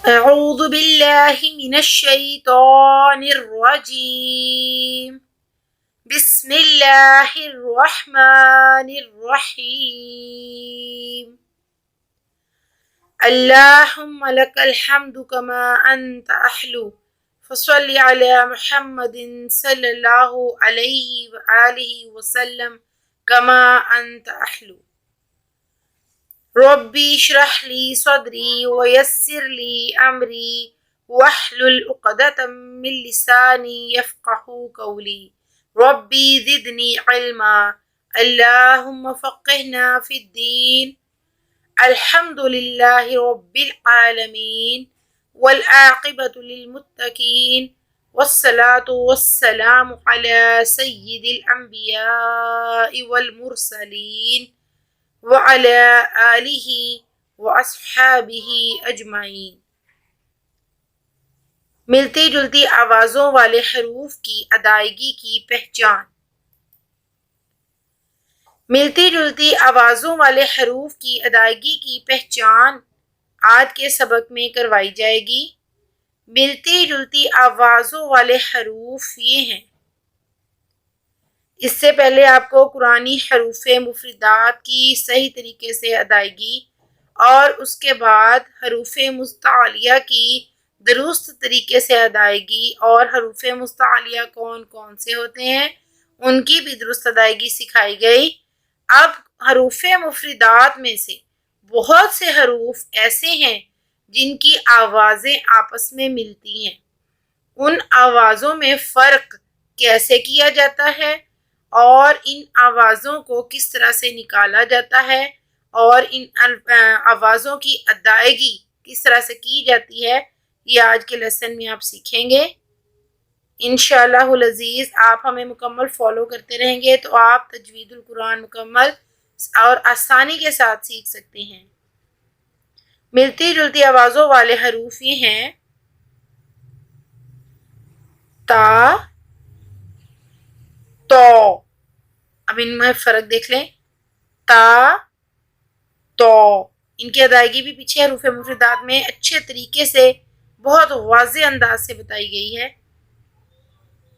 أعوذ بالله من الشيطان الرجيم بسم الله الرحمن الرحيم اللهم لك الحمد كما أنت أحلو فصل على محمد صلى الله عليه وآله وسلم كما أنت أحلو ربي اشرح لي صدري ويسر لي أمري واحلل عقدة من لساني يفقه قولي ربي زدني علما اللهم فقهنا في الدين الحمد لله رب العالمين والعاقبة للمتقين والصلاة والسلام على سيد الأنبياء والمرسلين وعلى آلہ وأصحابہ اجمعین۔ ملتی جلتی آوازوں والے حروف کی ادائیگی کی پہچان۔ ملتی جلتی آوازوں والے حروف کی ادائیگی کی پہچان آج کے سبق میں کروائی جائے گی۔ ملتی جلتی آوازوں والے حروف یہ ہیں۔ اس سے پہلے آپ کو قرآنی حروف مفردات کی صحیح طریقے سے ادائیگی اور اس کے بعد حروف مستعلیہ کی درست طریقے سے ادائیگی اور حروف مستعلیہ کون کون سے ہوتے ہیں ان کی بھی درست ادائیگی سکھائی گئی۔ اب حروف مفردات میں سے بہت سے حروف ایسے ہیں جن کی آوازیں آپس میں ملتی ہیں۔ ان آوازوں میں فرق کیسے کیا جاتا ہے اور ان آوازوں کو کس طرح سے نکالا جاتا ہے اور ان آوازوں کی ادائیگی کس طرح سے کی جاتی ہے یہ آج کے لیسن میں آپ سیکھیں گے۔ انشاءاللہ العزیز آپ ہمیں مکمل فالو کرتے رہیں گے تو آپ تجوید القرآن مکمل اور آسانی کے ساتھ سیکھ سکتے ہیں۔ ملتی جلتی آوازوں والے حروف یہ ہیں تا، تو۔ اب ان میں فرق دیکھ لیں، تا، تو۔ ان کی ادائیگی بھی پیچھے حروف مفردات میں اچھے طریقے سے بہت واضح انداز سے بتائی گئی ہے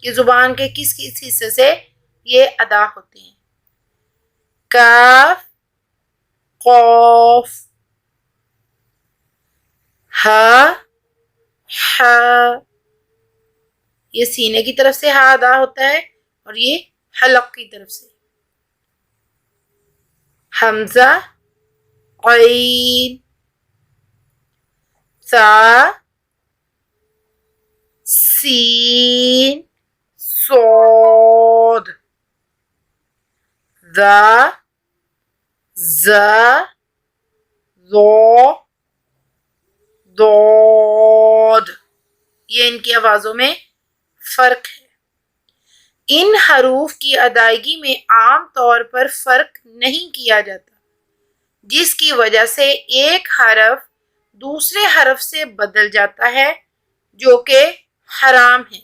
کہ زبان کے کس کس حصے سے یہ ادا ہوتے ہیں۔ کاف، قوف، ہا، حا۔ یہ سینے کی طرف سے ہا ادا ہوتا ہے اور یہ حلق کی طرف سے۔ حمزہ، عین، سا، سین، صاد، ذا، زا، ظا، ضاد۔ یہ ان کی آوازوں میں فرق ہے۔ ان حروف کی ادائیگی میں عام طور پر فرق نہیں کیا جاتا جس کی وجہ سے ایک حرف دوسرے حرف سے بدل جاتا ہے جو کہ حرام ہے۔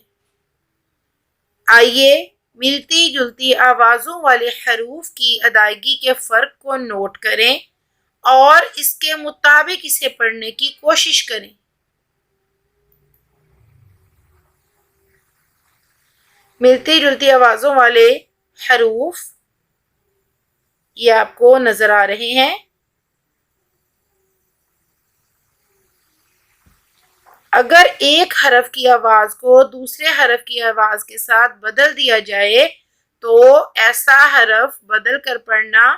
آئیے ملتی جلتی آوازوں والے حروف کی ادائیگی کے فرق کو نوٹ کریں اور اس کے مطابق اسے پڑھنے کی کوشش کریں۔ ملتی جلتی آوازوں والے حروف یہ آپ کو نظر آ رہے ہیں۔ اگر ایک حرف کی آواز کو دوسرے حرف کی آواز کے ساتھ بدل دیا جائے تو ایسا حرف بدل کر پڑھنا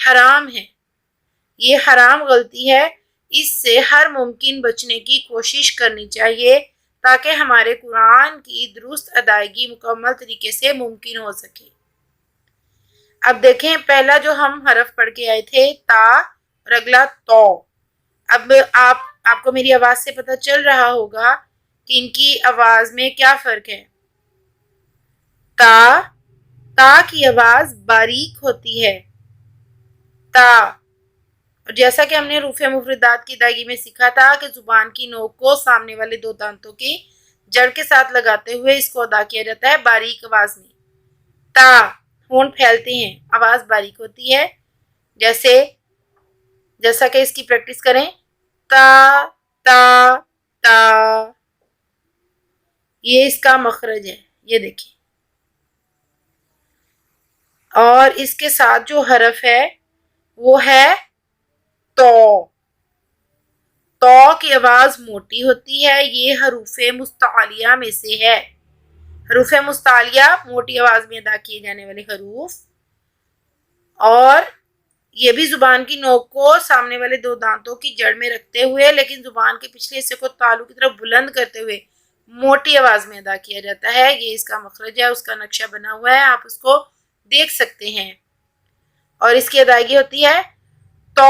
حرام ہے۔ یہ حرام غلطی ہے، اس سے ہر ممکن بچنے کی کوشش کرنی چاہیے تاکہ ہمارے قرآن کی درست ادائیگی مکمل طریقے سے ممکن ہو سکے۔ اب دیکھیں پہلا جو ہم حرف پڑھ کے آئے تھے تا اور اگلا تو۔ اب آپ کو میری آواز سے پتہ چل رہا ہوگا کہ ان کی آواز میں کیا فرق ہے۔ تا کی آواز باریک ہوتی ہے، تا۔ اور جیسا کہ ہم نے حروف مفردات کی ادائیگی میں سیکھا تھا کہ زبان کی نوک کو سامنے والے دو دانتوں کی جڑ کے ساتھ لگاتے ہوئے اس کو ادا کیا جاتا ہے باریک آواز میں۔ تا، ہونٹ پھیلتے ہیں، آواز باریک ہوتی ہے۔ جیسا کہ اس کی پریکٹس کریں، تا، تا، تا، یہ اس کا مخرج ہے، یہ دیکھیں. اور اس کے ساتھ جو حرف ہے وہ ہے تو. تو کی آواز موٹی ہوتی ہے، یہ حروف مستعلیہ میں سے ہے. حروف مستعلیہ موٹی آواز میں ادا کیے جانے والے حروف، اور یہ بھی زبان کی نوک کو سامنے والے دو دانتوں کی جڑ میں رکھتے ہوئے لیکن زبان کے پچھلے حصے کو تالو کی طرف بلند کرتے ہوئے موٹی آواز میں ادا کیا جاتا ہے. یہ اس کا مخرج ہے، اس کا نقشہ بنا ہوا ہے، آپ اس کو دیکھ سکتے ہیں. اور اس کی ادائیگی ہوتی ہے تو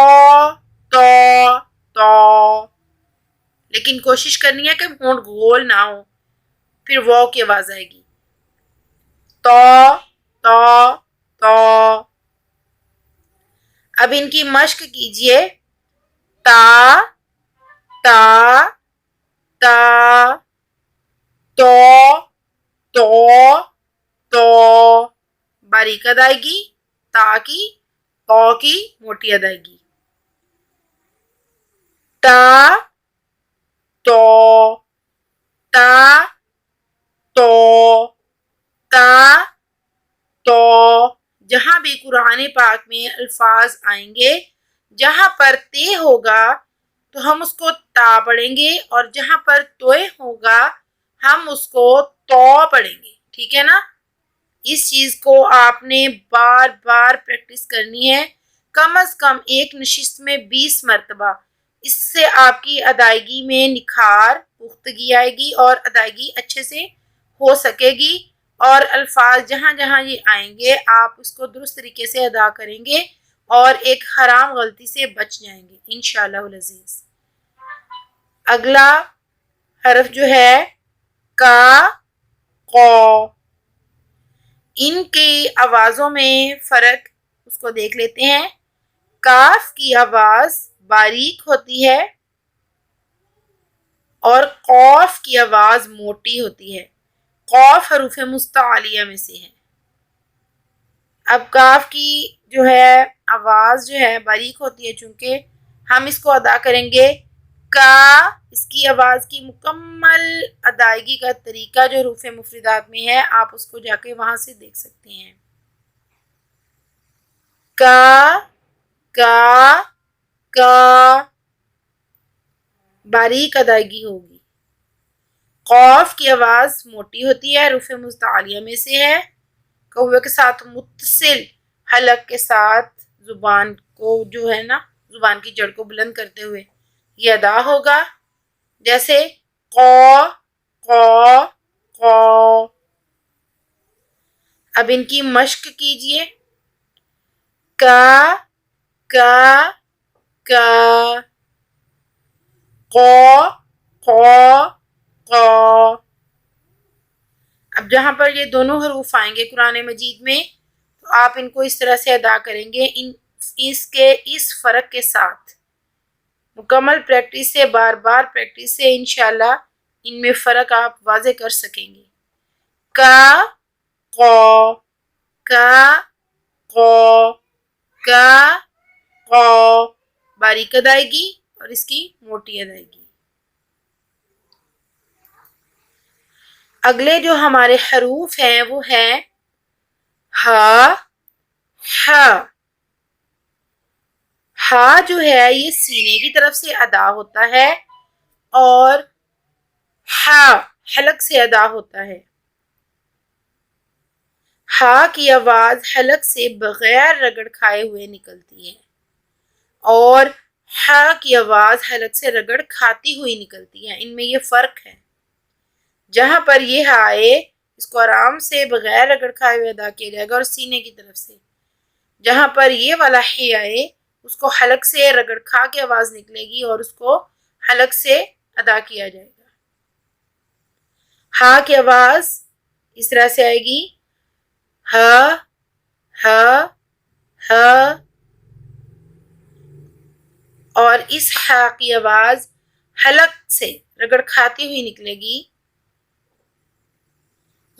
تو تو، لیکن کوشش کرنی ہے کہ ہونٹ گول نہ ہو، پھر وہ کی آواز آئے گی. تو تو تو. اب ان کی مشق کیجئے. تا تا تا، تو تو تو. باریک ادائیگی تا کی، تو کی موٹی ادائیگی. تا تو تا تو تا تو. جہاں بھی قرآن پاک میں الفاظ آئیں گے جہاں پر تے ہوگا تو ہم اس کو تا پڑھیں گے، اور جہاں پر توئے ہوگا ہم اس کو تو پڑھیں گے. ٹھیک ہے نا؟ اس چیز کو آپ نے بار بار پریکٹس کرنی ہے، کم از کم ایک نشست میں 20 مرتبہ. اس سے آپ کی ادائیگی میں نکھار، پختگی آئے گی اور ادائیگی اچھے سے ہو سکے گی، اور الفاظ جہاں جہاں یہ آئیں گے آپ اس کو درست طریقے سے ادا کریں گے اور ایک حرام غلطی سے بچ جائیں گے انشاءاللہ العزیز. اگلا حرف جو ہے کا، قو. ان کی آوازوں میں فرق اس کو دیکھ لیتے ہیں. کاف کی آواز باریک ہوتی ہے اور قوف کی آواز موٹی ہوتی ہے. قوف حروف مستعلیہ میں سے ہے. اب کاف کی جو ہے آواز جو ہے باریک ہوتی ہے، چونکہ ہم اس کو ادا کریں گے کا. اس کی آواز کی مکمل ادائیگی کا طریقہ جو حروف مفردات میں ہے آپ اس کو جا کے وہاں سے دیکھ سکتے ہیں. کا کا کا، باریک ادائیگی ہوگی. قوف کی آواز موٹی ہوتی ہے، حروف مستعلیہ میں سے ہے. قوے کے ساتھ متصل حلق کے ساتھ زبان کو جو ہے نا، زبان کی جڑ کو بلند کرتے ہوئے یہ ادا ہوگا، جیسے قو قو قو. اب ان کی مشق کیجئے. کا کا کا، قو قو قو. اب جہاں پر یہ دونوں حروف آئیں گے قرآن مجید میں تو آپ ان کو اس طرح سے ادا کریں گے، اس فرق کے ساتھ. مکمل پریکٹس سے، بار بار پریکٹس سے انشاءاللہ ان میں فرق آپ واضح کر سکیں گے. کا قو کا قو کا قو، باریک ادائیگی اور اس کی موٹی ادائیگی. اگلے جو ہمارے حروف ہیں وہ ہیں ہا ہا. ہا جو ہے یہ سینے کی طرف سے ادا ہوتا ہے اور ہا حلق سے ادا ہوتا ہے. ہا کی آواز حلق سے بغیر رگڑ کھائے ہوئے نکلتی ہے اور ہا کی آواز حلق سے رگڑ کھاتی ہوئی نکلتی ہے. ان میں یہ فرق ہے. جہاں پر یہ ہا آئے اس کو آرام سے بغیر رگڑ کھائے ہوئے ادا کیا جائے گا اور سینے کی طرف سے. جہاں پر یہ والا ہی آئے اس کو حلق سے رگڑ کھا کے آواز نکلے گی اور اس کو حلق سے ادا کیا جائے گا. ہا کی آواز اس طرح سے آئے گی ہا ہا ہا، اور اس ہا کی آواز حلق سے رگڑ کھاتی ہوئی نکلے گی.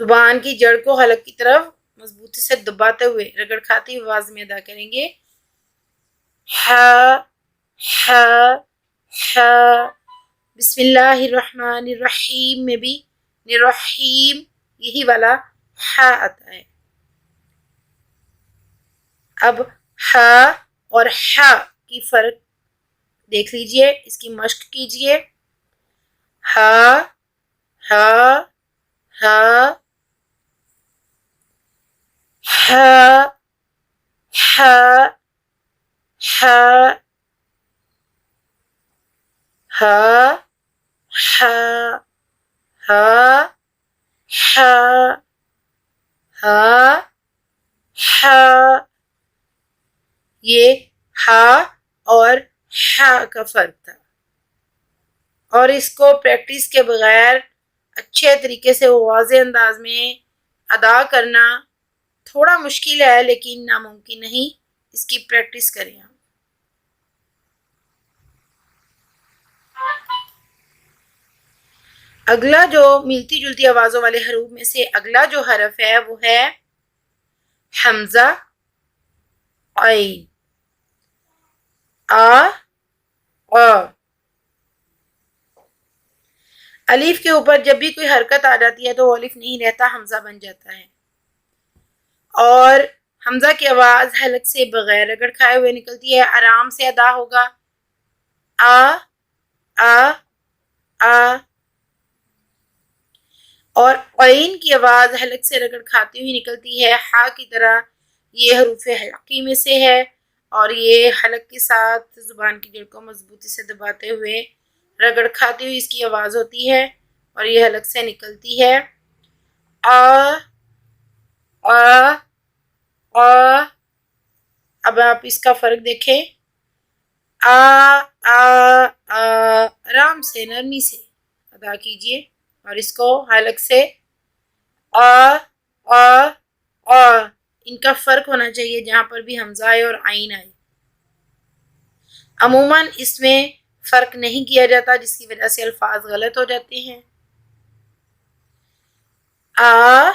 زبان کی جڑ کو حلق کی طرف مضبوطی سے دباتے ہوئے رگڑ کھاتی ہوئی آواز میں ادا کریں گے. ہا ہا ہا. بسم اللہ الرحمن الرحیم میں بھی رحیم یہی والا ہا آتا ہے. اب ہا اور ہا کی فرق دیکھ لیجئے، اس کی مشق کیجئے. ہا ہا ہا ہا ہا ہا ہا ہا ہا ہا ہا ہا. یہ ہا اور ہا کا فرق تھا، اور اس کو پریکٹس کے بغیر اچھے طریقے سے واضح انداز میں ادا کرنا تھوڑا مشکل ہے، لیکن ناممکن نہیں. اس کی پریکٹس کریں آپ. اگلا جو ملتی جلتی آوازوں والے حروف میں سے اگلا جو حرف ہے وہ ہے حمزہ عین. الف کے اوپر جب بھی کوئی حرکت آ جاتی ہے تو وہ الف نہیں رہتا، حمزہ بن جاتا ہے. اور حمزہ کی آواز حلق سے بغیر رگڑ کھائے ہوئے نکلتی ہے، آرام سے ادا ہوگا. آ آ آ. اور عین کی آواز حلق سے رگڑ کھاتی ہوئی نکلتی ہے، ہا کی طرح. یہ حروف حلقی میں سے ہے، اور یہ حلق کے ساتھ زبان کی جڑ کو مضبوطی سے دباتے ہوئے رگڑ کھاتی ہوئی اس کی آواز ہوتی ہے، اور یہ حلق سے نکلتی ہے. آ آ آ. اب آپ اس کا فرق دیکھیں. آ آ آ. آرام سے نرمی سے ادا کیجئے، اور اس کو حلق سے آ آ آ. ان کا فرق ہونا چاہیے جہاں پر بھی حمزہ آئے اور عین آئے. عموماً اس میں فرق نہیں کیا جاتا، جس کی وجہ سے الفاظ غلط ہو جاتے ہیں. آ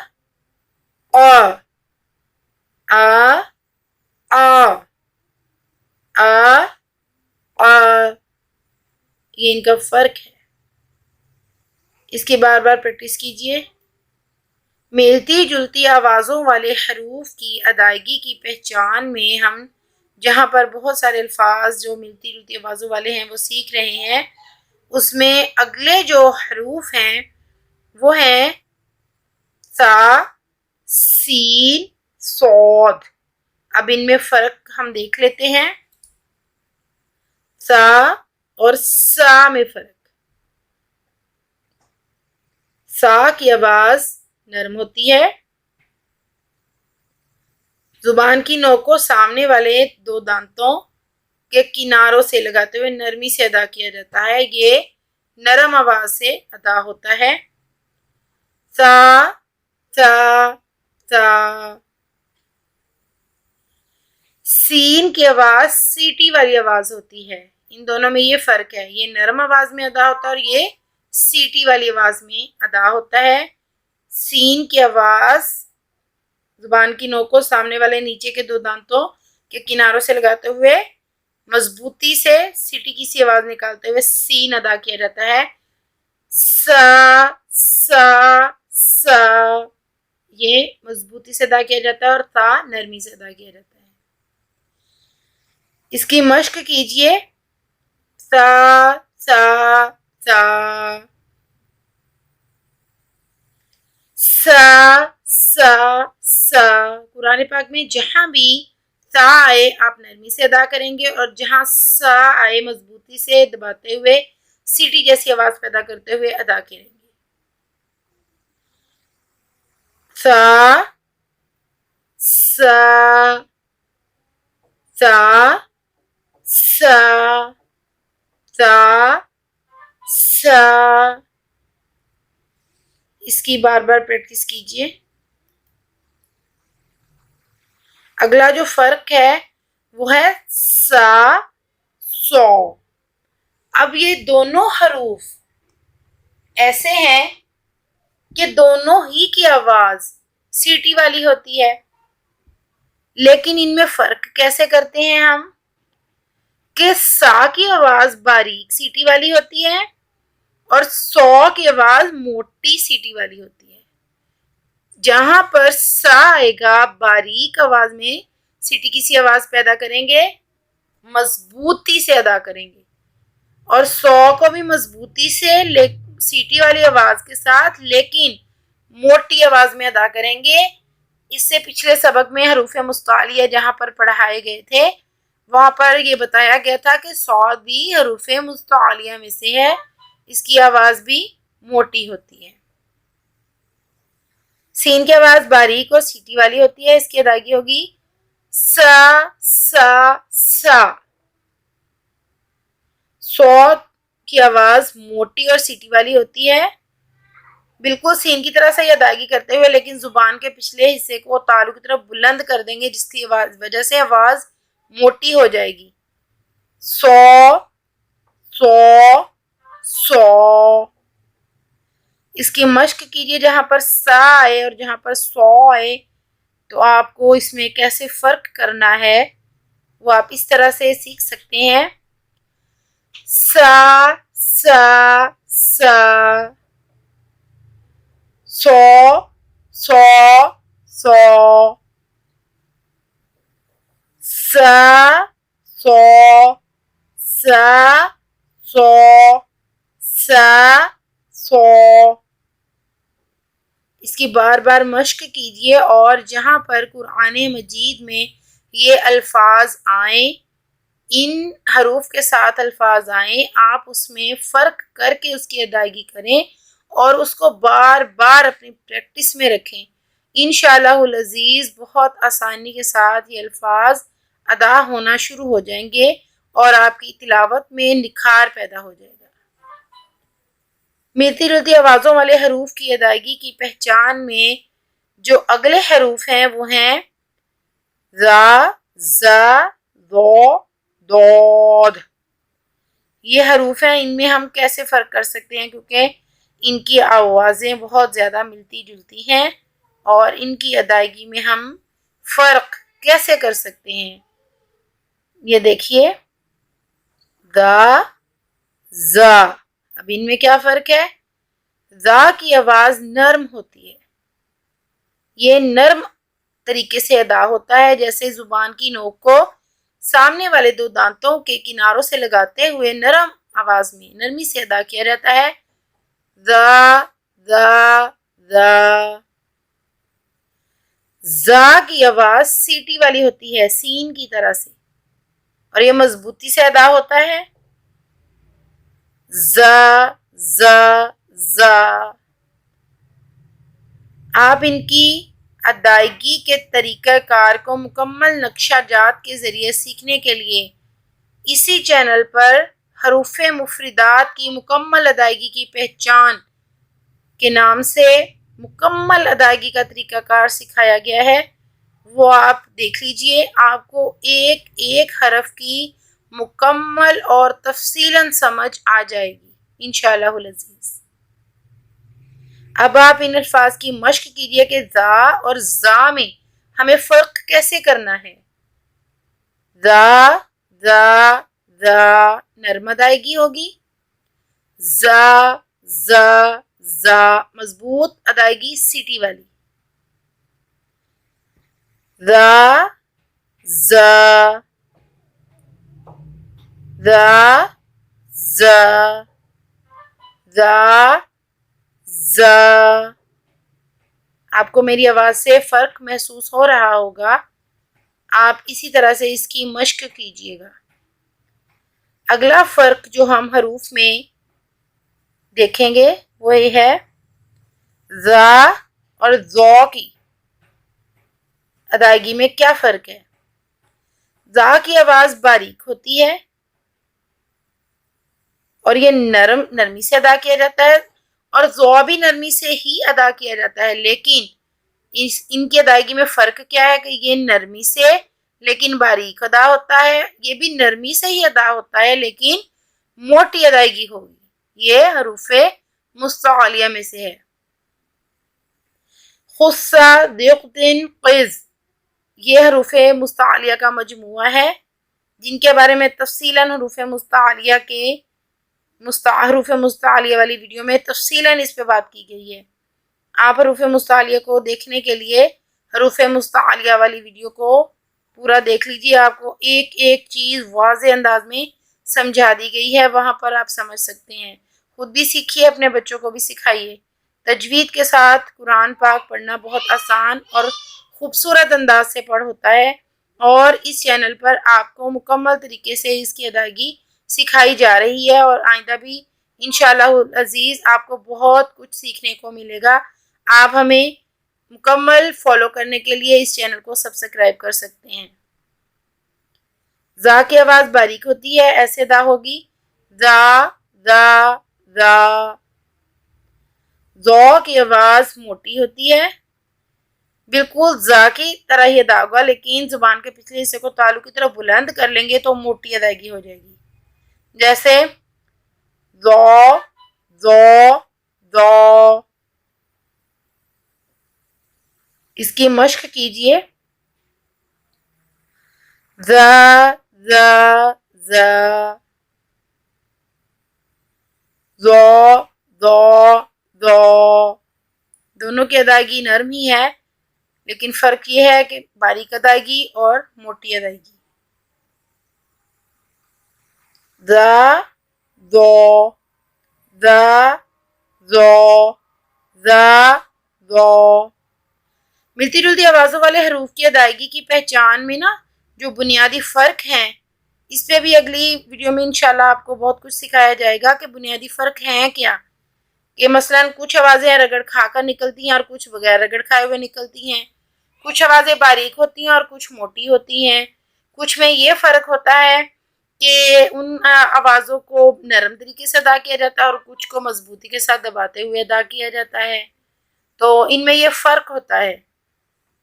آ آ آ آ آ. یہ ان کا فرق ہے. اس کی بار بار پریکٹس کیجئے. ملتی جلتی آوازوں والے حروف کی ادائیگی کی پہچان میں ہم جہاں پر بہت سارے الفاظ جو ملتی جلتی آوازوں والے ہیں وہ سیکھ رہے ہیں، اس میں اگلے جو حروف ہیں وہ ہیں سا، سین، صاد. اب ان میں فرق ہم دیکھ لیتے ہیں. سا اور سا میں فرق. سا کی آواز نرم ہوتی ہے، زبان کی نوک کو سامنے والے دو دانتوں کے کناروں سے لگاتے ہوئے نرمی سے ادا کیا جاتا ہے. یہ نرم آواز سے ادا ہوتا ہے. سا سا سا. سین کی آواز سیٹی والی آواز ہوتی ہے. ان دونوں میں یہ فرق ہے، یہ نرم آواز میں ادا ہوتا ہے اور یہ سیٹی والی آواز میں ادا ہوتا ہے. سین کی آواز زبان کی نوک کو سامنے والے نیچے کے دو دانتوں کے کناروں سے لگاتے ہوئے مضبوطی سے سیٹی کی سی آواز نکالتے ہوئے سین ادا کیا جاتا ہے. سا سا سا. یہ مضبوطی سے ادا کیا جاتا ہے اور تا نرمی سے ادا کیا جاتا ہے. اس کی مشق کیجئے. سا سا سا سا سا سا. قرآن پاک میں جہاں بھی سا آئے آپ نرمی سے ادا کریں گے، اور جہاں سا آئے مضبوطی سے دباتے ہوئے سیٹی جیسی آواز پیدا کرتے ہوئے ادا کریں گے. سا سا سا سا سا سا. اس کی بار بار پریکٹس کیجئے. اگلا جو فرق ہے وہ ہے سا سو. اب یہ دونوں حروف ایسے ہیں کہ دونوں ہی کی آواز سیٹی والی ہوتی ہے، لیکن ان میں فرق کیسے کرتے ہیں ہم کہ سا کی آواز باریک سیٹی والی ہوتی ہے اور سو کی آواز موٹی سیٹی والی ہوتی ہے. جہاں پر سا آئے گا باریک آواز میں سیٹی کی سی آواز پیدا کریں گے, مضبوطی سے ادا کریں گے, اور سو کو بھی مضبوطی سے سیٹی والی آواز کے ساتھ لیکن موٹی آواز میں ادا کریں گے. اس سے پچھلے سبق میں حروف مستعلیہ جہاں پر پڑھائے گئے تھے وہاں پر یہ بتایا گیا تھا کہ صاد بھی حروف مستعلیہ میں سے ہے, اس کی آواز بھی موٹی ہوتی ہے. سین کی آواز باریک اور سیٹی والی ہوتی ہے, اس کی ادائیگی ہوگی سا سا سا. صاد کی آواز موٹی اور سیٹی والی ہوتی ہے, بالکل سین کی طرح سے یہ ادائیگی کرتے ہوئے, لیکن زبان کے پچھلے حصے کو تالو کی طرف بلند کر دیں گے جس کی وجہ سے آواز موٹی ہو جائے گی. سو سو سو. اس کی مشق کیجئے, جہاں پر سا آئے اور جہاں پر سو آئے تو آپ کو اس میں کیسے فرق کرنا ہے وہ آپ اس طرح سے سیکھ سکتے ہیں. سا سا سا. سو سو سو. سا سو سا سو سا سو. اس کی بار بار مشق کیجئے, اور جہاں پر قرآن مجید میں یہ الفاظ آئیں, ان حروف کے ساتھ الفاظ آئیں, آپ اس میں فرق کر کے اس کی ادائیگی کریں اور اس کو بار بار اپنی پریکٹس میں رکھیں. انشاءاللہ العزیز بہت آسانی کے ساتھ یہ الفاظ ادا ہونا شروع ہو جائیں گے اور آپ کی تلاوت میں نکھار پیدا ہو جائے گا. ملتی جلتی آوازوں والے حروف کی ادائیگی کی پہچان میں جو اگلے حروف ہیں وہ ہیں ذا ذا ذو ضاد. یہ حروف ہیں, ان میں ہم کیسے فرق کر سکتے ہیں کیونکہ ان کی آوازیں بہت زیادہ ملتی جلتی ہیں, اور ان کی ادائیگی میں ہم فرق کیسے کر سکتے ہیں. یہ دیکھیے ذا ذا, اب ان میں کیا فرق ہے. ذا کی آواز نرم ہوتی ہے, یہ نرم طریقے سے ادا ہوتا ہے جیسے زبان کی نوک کو سامنے والے دو دانتوں کے کناروں سے لگاتے ہوئے نرم آواز میں نرمی سے ادا کیا جاتا ہے. ذا ذا ذا. ذا کی آواز سیٹی والی ہوتی ہے سین کی طرح سے, اور یہ مضبوطی سے ادا ہوتا ہے. ذا ذا ذا. آپ ان کی ادائیگی کے طریقہ کار کو مکمل نقشہ جات کے ذریعے سیکھنے کے لیے اسی چینل پر حروف مفردات کی مکمل ادائیگی کی پہچان کے نام سے مکمل ادائیگی کا طریقہ کار سکھایا گیا ہے, وہ آپ دیکھ لیجئے. آپ کو ایک ایک حرف کی مکمل اور تفصیلاً سمجھ آ جائے گی انشاءاللہ العزیز. اب آپ ان الفاظ کی مشق کیجئے کہ ذا اور ذا میں ہمیں فرق کیسے کرنا ہے. ذا ذا ذا نرم ادائیگی ہوگی, ذا ذا ذا مضبوط ادائیگی سیٹی والی. ذا ذا ذا ذا ذا ذا. آپ کو میری آواز سے فرق محسوس ہو رہا ہوگا, آپ اسی طرح سے اس کی مشق کیجئے گا. اگلا فرق جو ہم حروف میں دیکھیں گے وہ یہ ہے ذا اور ذو کی ادائیگی میں کیا فرق ہے. ذا کی آواز باریک ہوتی ہے اور یہ نرمی سے ادا کیا جاتا ہے, اور ذو بھی نرمی سے ہی ادا کیا جاتا ہے, لیکن ان کی ادائیگی میں فرق کیا ہے کہ یہ نرمی سے لیکن باریک ادا ہوتا ہے, یہ بھی نرمی سے ہی ادا ہوتا ہے لیکن موٹی ادائیگی ہوگی. یہ حروف مستعلیہ میں سے ہے. خصا ذقن قز, یہ حروف مستعلیہ کا مجموعہ ہے جن کے بارے میں تفصیلاً حروف مستعلیہ کے حروف مستعلیہ والی ویڈیو میں تفصیلاً اس پہ بات کی گئی ہے. آپ حروف مستعلیہ کو دیکھنے کے لیے حروف مستعلیہ والی ویڈیو کو پورا دیکھ لیجیے. آپ کو ایک ایک چیز واضح انداز میں سمجھا دی گئی ہے، وہاں پر آپ سمجھ سکتے ہیں. خود بھی سیکھیے، اپنے بچوں کو بھی سکھائیے. تجوید کے ساتھ قرآن پاک پڑھنا بہت آسان اور خوبصورت انداز سے پڑھ ہوتا ہے، اور اس چینل پر آپ کو مکمل طریقے سے اس کی ادائیگی سکھائی جا رہی ہے، اور آئندہ بھی انشاءاللہ العزیز آپ کو بہت کچھ سیکھنے کو ملے گا. آپ ہمیں مکمل فالو کرنے کے لیے اس چینل کو سبسکرائب کر سکتے ہیں. زا کی آواز باریک ہوتی ہے، ایسے دا ہوگی زا زا زا. زو کی آواز موٹی ہوتی ہے، بالکل زا کی طرح ہی ادا ہوگا، لیکن زبان کے پچھلے حصے کو تالو کی طرف بلند کر لیں گے تو موٹی ادائیگی ہو جائے گی. جیسے زو زو زو. اس کی مشق کیجئے. زا زا زا. زو زو زو. دونوں کی ادائیگی نرم ہی ہے، لیکن فرق یہ ہے کہ باریک ادائیگی اور موٹی ادائیگی. زا زو زا زو زا زو. ملتی جلتی آوازوں والے حروف کی ادائیگی کی پہچان میں جو بنیادی فرق ہیں، اس پہ بھی اگلی ویڈیو میں انشاءاللہ آپ کو بہت کچھ سکھایا جائے گا کہ بنیادی فرق ہیں کیا. کہ مثلا کچھ آوازیں رگڑ کھا کر نکلتی ہیں اور کچھ بغیر رگڑ کھائے ہوئے نکلتی ہیں. کچھ آوازیں باریک ہوتی ہیں اور کچھ موٹی ہوتی ہیں. کچھ میں یہ فرق ہوتا ہے کہ ان آوازوں کو نرم طریقے سے ادا کیا جاتا ہے اور کچھ کو مضبوطی کے ساتھ دباتے ہوئے ادا کیا جاتا ہے. تو ان میں یہ فرق ہوتا ہے.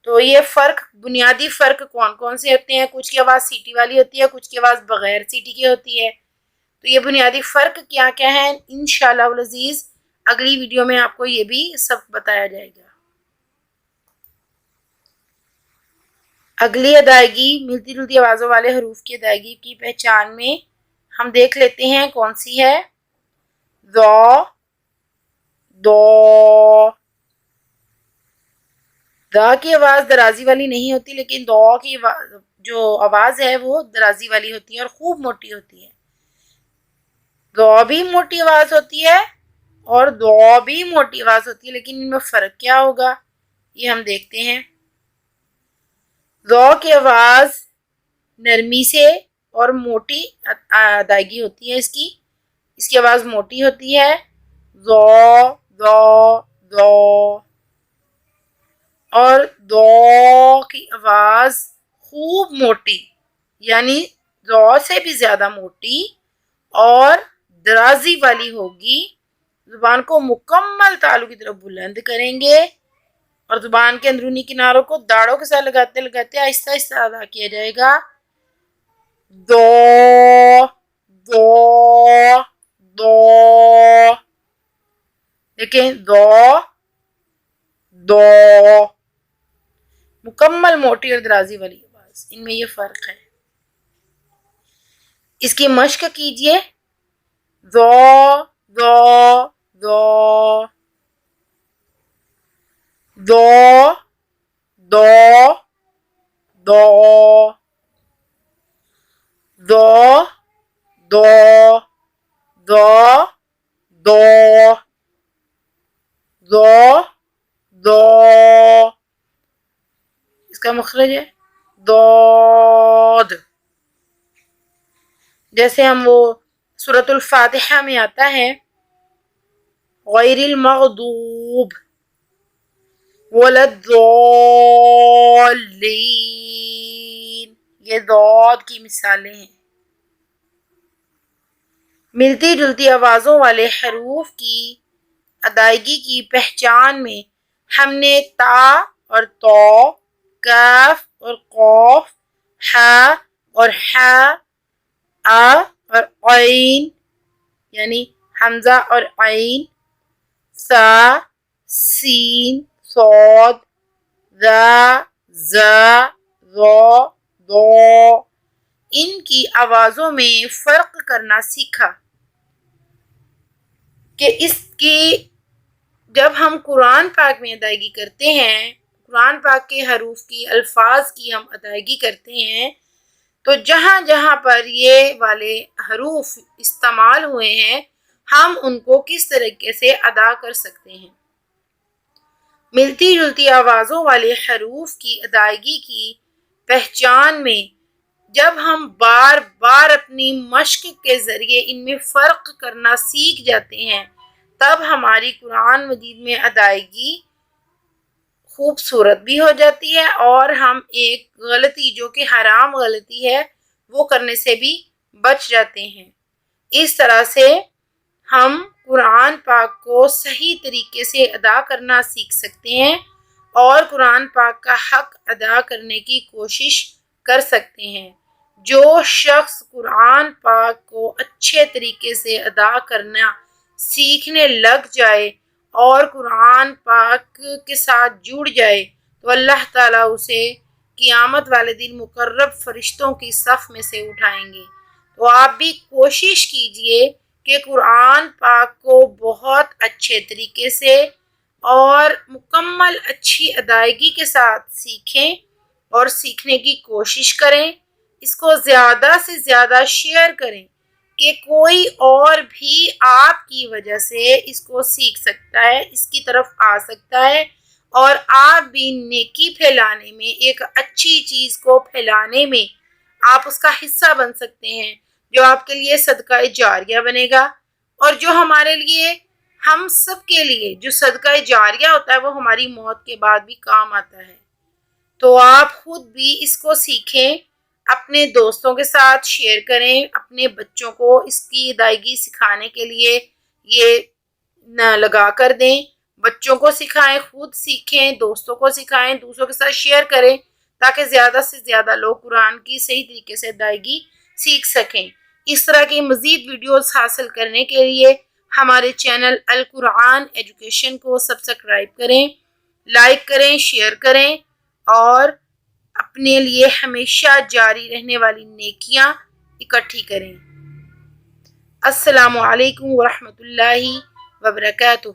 تو یہ فرق، بنیادی فرق کون کون سے ہوتے ہیں؟ کچھ کی آواز سیٹی والی ہوتی ہے، کچھ کی آواز بغیر سیٹی کی ہوتی ہے. تو یہ بنیادی فرق کیا کیا ہے، انشاءاللہ العزیز اگلی ویڈیو میں آپ کو یہ بھی سب بتایا جائے گا. اگلی ادائیگی ملتی جلتی آوازوں والے حروف کی ادائیگی کی پہچان میں ہم دیکھ لیتے ہیں کون سی ہے. زو دو. دا کی آواز درازی والی نہیں ہوتی، لیکن دو کی جو آواز ہے وہ درازی والی ہوتی ہے اور خوب موٹی ہوتی ہے. دو بھی موٹی آواز ہوتی ہے اور دو بھی موٹی آواز ہوتی ہے، لیکن ان میں فرق کیا ہوگا یہ ہم دیکھتے ہیں. دو کی آواز نرمی سے اور موٹی ادائیگی ہوتی ہے، اس کی آواز موٹی ہوتی ہے. زو زو زو. اور دو کی آواز خوب موٹی، یعنی زو سے بھی زیادہ موٹی اور درازی والی ہوگی. زبان کو مکمل تالو کی طرف بلند کریں گے اور زبان کے اندرونی کناروں کو داڑوں کے ساتھ لگاتے لگاتے آہستہ آہستہ ادا کیا جائے گا. دو دو دو. دیکھیں دو دو. مکمل موٹی اور درازی والی آواز، ان میں یہ فرق ہے. اس کی مشق کیجئے. دو دو دو دو دو دو دو دو دو دو دو دو. اس کا مخرج ہے دود. جیسے ہم وہ سورۃ الفاتحہ میں آتا ہے غیر المغضوب ولا الضالین، یہ دود کی مثالیں ہیں. ملتی جلتی آوازوں والے حروف کی ادائیگی کی پہچان میں ہم نے تا اور تو، کاف اور قوف، ہا اور حا، آ اور عین یعنی حمزہ اور عین، سا سین صاد، ذا زا ذو دو، ان کی آوازوں میں فرق کرنا سیکھا. کہ اس کی جب ہم قرآن پاک میں ادائیگی کرتے ہیں، قرآن پاک کے حروف کی، الفاظ کی ہم ادائیگی کرتے ہیں، تو جہاں جہاں پر یہ والے حروف استعمال ہوئے ہیں ہم ان کو کس طریقے سے ادا کر سکتے ہیں۔ ملتی جلتی آوازوں والے حروف کی ادائیگی کی پہچان میں جب ہم بار بار اپنی مشق کے ذریعے ان میں فرق کرنا سیکھ جاتے ہیں تب ہماری قرآن مجید میں ادائیگی خوبصورت بھی ہو جاتی ہے اور ہم ایک غلطی جو کہ حرام غلطی ہے وہ کرنے سے بھی بچ جاتے ہیں۔ اس طرح سے ہم قرآن پاک کو صحیح طریقے سے ادا کرنا سیکھ سکتے ہیں اور قرآن پاک کا حق ادا کرنے کی کوشش کر سکتے ہیں۔ جو شخص قرآن پاک کو اچھے طریقے سے ادا کرنا سیکھنے لگ جائے اور قرآن پاک کے ساتھ جڑ جائے تو اللہ تعالیٰ اسے قیامت والے دن مقرب فرشتوں کی صف میں سے اٹھائیں گے۔ تو آپ بھی کوشش کیجئے کہ قرآن پاک کو بہت اچھے طریقے سے اور مکمل اچھی ادائیگی کے ساتھ سیکھیں اور سیکھنے کی کوشش کریں۔ اس کو زیادہ سے زیادہ شیئر کریں کہ کوئی اور بھی آپ کی وجہ سے اس کو سیکھ سکتا ہے، اس کی طرف آ سکتا ہے اور آپ بھی نیکی پھیلانے میں، ایک اچھی چیز کو پھیلانے میں آپ اس کا حصہ بن سکتے ہیں، جو آپ کے لیے صدقہ جاریہ بنے گا اور جو ہمارے لیے، ہم سب کے لیے جو صدقہ جاریہ ہوتا ہے وہ ہماری موت کے بعد بھی کام آتا ہے۔ تو آپ خود بھی اس کو سیکھیں، اپنے دوستوں کے ساتھ شیئر کریں، اپنے بچوں کو اس کی ادائیگی سکھانے کے لیے یہ لگا کر دیں، بچوں کو سکھائیں، خود سیکھیں، دوستوں کو سکھائیں، دوسروں کے ساتھ شیئر کریں تاکہ زیادہ سے زیادہ لوگ قرآن کی صحیح طریقے سے ادائیگی سیکھ سکیں۔ اس طرح کی مزید ویڈیوز حاصل کرنے کے لیے ہمارے چینل القرآن ایجوکیشن کو سبسکرائب کریں، لائک کریں، شیئر کریں اور اپنے لیے ہمیشہ جاری رہنے والی نیکیاں اکٹھی کریں۔ السلام علیکم ورحمۃ اللہ وبرکاتہ۔